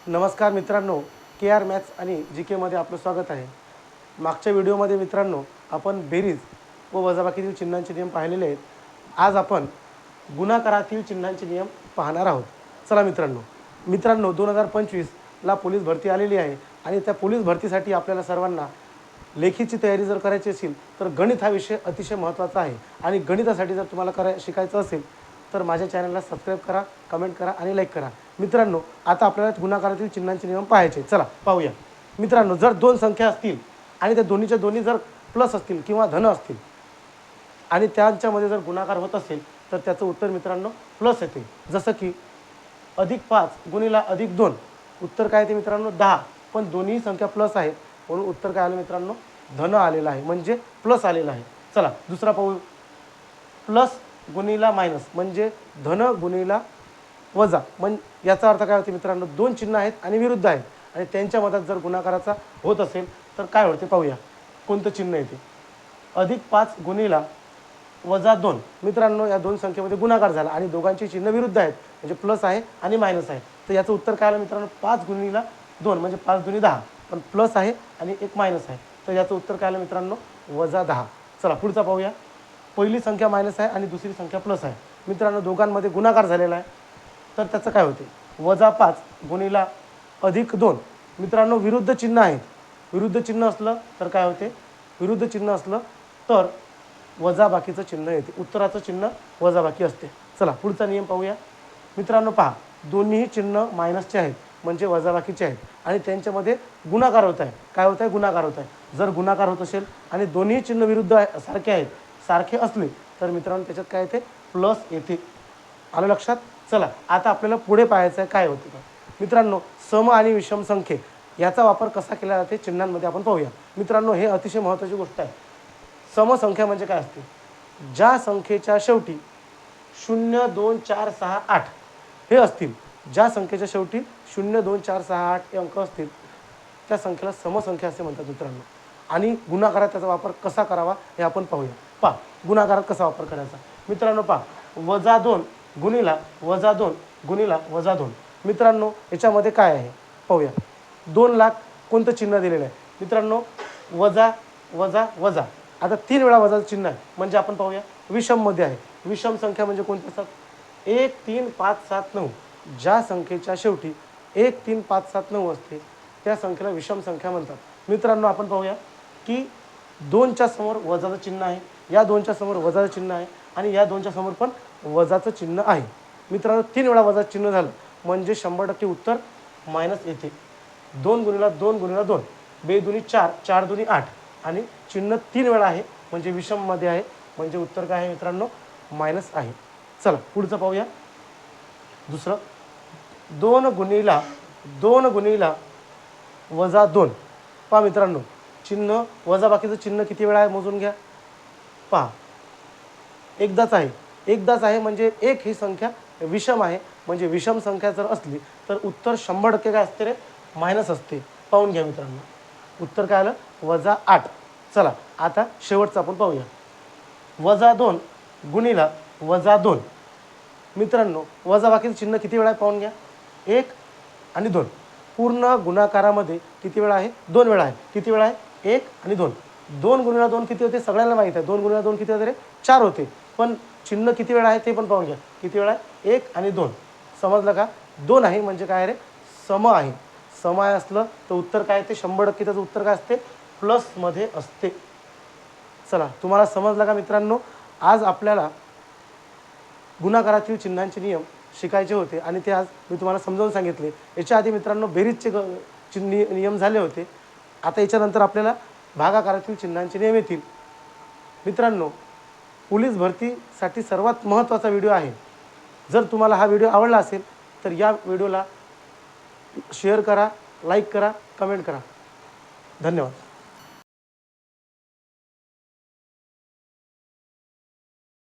नमस्कार मित्रांनो, के R maths आणि जी केमध्ये आपलं स्वागत आहे. मागच्या व्हिडिओमध्ये मित्रांनो आपण बेरीज व वजाबाकीतील चिन्हांचे नियम पाहिलेले आहेत. आज आपण गुणाकारातील चिन्हांचे नियम पाहणार आहोत. चला मित्रांनो 2025ला पोलीस भरती आलेली आहे आणि त्या पोलीस भरतीसाठी आपल्याला सर्वांना लेखीची तयारी जर करायची असेल तर गणित हा विषय अतिशय महत्त्वाचा आहे. आणि गणितासाठी जर तुम्हाला शिकायचं असेल तर माझ्या चॅनलला सबस्क्राईब करा, कमेंट करा आणि लाईक करा. मित्रांनो, आता आपल्याला गुणाकारातील चिन्हांचे नियम पाहायचे. चला पाहूया. मित्रांनो, जर दोन संख्या असतील आणि त्या दोन्हीच्या दोन्ही जर प्लस असतील किंवा धन असतील आणि त्यांच्यामध्ये जर गुणाकार होत असेल तर त्याचं उत्तर मित्रांनो प्लस येते. जसं की +5 गुणिला +2, उत्तर काय येते मित्रांनो 10. पण दोन्ही संख्या प्लस आहेत म्हणून उत्तर काय आलं मित्रांनो धन आलेलं आहे, म्हणजे प्लस आलेलं आहे. चला दुसरा पाहू. प्लस गुणिला मायनस म्हणजे धन गुणिला वजा. म्हणजे याचा अर्थ काय होते मित्रांनो, दोन चिन्ह आहेत आणि विरुद्ध आहेत आणि त्यांच्या मधात जर गुणाकाराचा होत असेल तर काय होते पाहूया. कोणतं चिन्ह येते. +5 गुणिला -2. मित्रांनो, या दोन संख्येमध्ये गुणाकार झाला आणि दोघांची चिन्ह विरुद्ध आहेत, म्हणजे प्लस आहे आणि मायनस आहे. तर याचं उत्तर काय आलं मित्रांनो 5 गुणिला 2 म्हणजे 5 दुनी 10. पण प्लस आहे आणि एक मायनस आहे, तर याचं उत्तर काय आलं मित्रांनो -10. चला पुढचा पाहूया. पहिली संख्या मायनस आहे आणि दुसरी संख्या प्लस आहे. मित्रांनो, दोघांमध्ये गुणाकार झालेला आहे तर त्याचं काय होते. -5 गुणिला +2. मित्रांनो, विरुद्ध चिन्ह आहेत. विरुद्ध चिन्ह असलं तर काय होते. विरुद्ध चिन्ह असलं तर वजाबाकीचं चिन्ह येते. उत्तराचं चिन्ह वजाबाकी असते. चला पुढचा नियम पाहूया. मित्रांनो पहा, दोन्ही चिन्ह मायनसचे आहेत म्हणजे वजाबाकीचे आहेत आणि त्यांच्यामध्ये गुणाकार होत आहे. काय होत आहे. गुणाकार होत आहे. जर गुणाकार होत असेल आणि दोन्ही चिन्ह विरुद्ध सारखे आहेत, सारखे असले तर मित्रांनो त्याच्यात काय येते प्लस येते. आलं लक्षात. चला आता आपल्याला पुढे पाहायचं आहे काय होतं. मित्रांनो, सम आणि विषम संख्ये याचा वापर कसा केला जाते चिन्हांमध्ये आपण पाहूया. मित्रांनो, हे अतिशय महत्त्वाची गोष्ट आहे. समसंख्या म्हणजे काय असते. ज्या संख्येच्या शेवटी 0, 2, 4, 6, 8 हे असतील, ज्या संख्येच्या शेवटी 0, 2, 4, 6, 8 हे अंक असतील त्या संख्येला समसंख्या असे म्हणतात मित्रांनो. आणि गुणाकारात त्याचा वापर कसा करावा हे आपण पाहूया. पहा गुणाकारात कसा वापर करायचा. मित्रांनो पहा, -2 गुणिला -2 गुणिला -2. मित्रांनो, याच्यामध्ये काय आहे पाहूया. 2 लाख कोणतं चिन्ह दिलेलं आहे मित्रांनो वजा वजा वजा. आता 3 वेळा वजाचं चिन्ह आहे म्हणजे आपण पाहूया विषममध्ये आहे. विषम संख्या म्हणजे कोणत्या असतात. 1, 3, 5, 7, 9. ज्या संख्येच्या शेवटी 1, 3, 5, 7, 9 असते त्या संख्येला विषम संख्या म्हणतात. मित्रांनो, आपण पाहूया की 2च्या समोर वजाचं चिन्ह आहे, या 2च्या समोर वजाचं चिन्ह आहे आणि या 2च्या समोर पण वजाचं चिन्ह आहे. मित्रांनो, 3 वेळा वजाचं चिन्ह झालं म्हणजे 100% उत्तर मायनस येते. 2 गुणिला 2 गुणिला 2, 2 दुनी 4, 4 दुनी 8 आणि चिन्ह 3 वेळा आहे म्हणजे विषममध्ये आहे, म्हणजे उत्तर काय आहे मित्रांनो मायनस आहे. चला पुढचं पाहूया. दुसरं 2 गुणिला -2. पहा मित्रांनो, चिन्ह वजाबाकीचं चिन्ह किती वेळा आहे मोजून घ्या. पहा एकदाच आहे म्हणजे एक ही संख्या विषम आहे, म्हणजे विषम संख्या जर असली तर उत्तर 100% काय असते रे मायनस असते. पाहून घ्या मित्रांनो, उत्तर काय आलं -8. चला आता शेवटचं आपण पाहूया. -2 गुणिला -2. मित्रांनो, वजाबाकीचं चिन्ह किती वेळा आहे पाहून घ्या. 1 आणि 2. पूर्ण गुणाकारामध्ये किती वेळा आहे. 2 वेळा आहे. किती वेळा आहे. 1 आणि 2. 2 गुणिला 2 किती होते सगळ्यांना माहीत आहे. 2 गुणिला 2 किती होते रे 4 होते. पण चिन्ह किती वेळा आहे ते पण पाहून घ्या. किती वेळा आहे. 1 आणि 2. समजलं का. 2 आहे म्हणजे काय रे सम आहे. सम आहे असलं तर उत्तर काय ते 100% त्याचं उत्तर काय असते प्लसमध्ये असते. चला तुम्हाला समजलं का मित्रांनो. आज आपल्याला गुणाकारातील चिन्हांचे नियम शिकायचे होते आणि ते आज मी तुम्हाला समजावून सांगितले. याच्या आधी मित्रांनो बेरीजचे नियम झाले होते. आता याच्यानंतर आपल्याला भागाकारातील चिन्हांचे नियम येतील. मित्रांनो, पोलीस भरतीसाठी सर्वात महत्त्वाचा व्हिडिओ आहे. जर तुम्हाला हा व्हिडिओ आवडला असेल तर या व्हिडिओला शेअर करा, लाईक करा, कमेंट करा. धन्यवाद.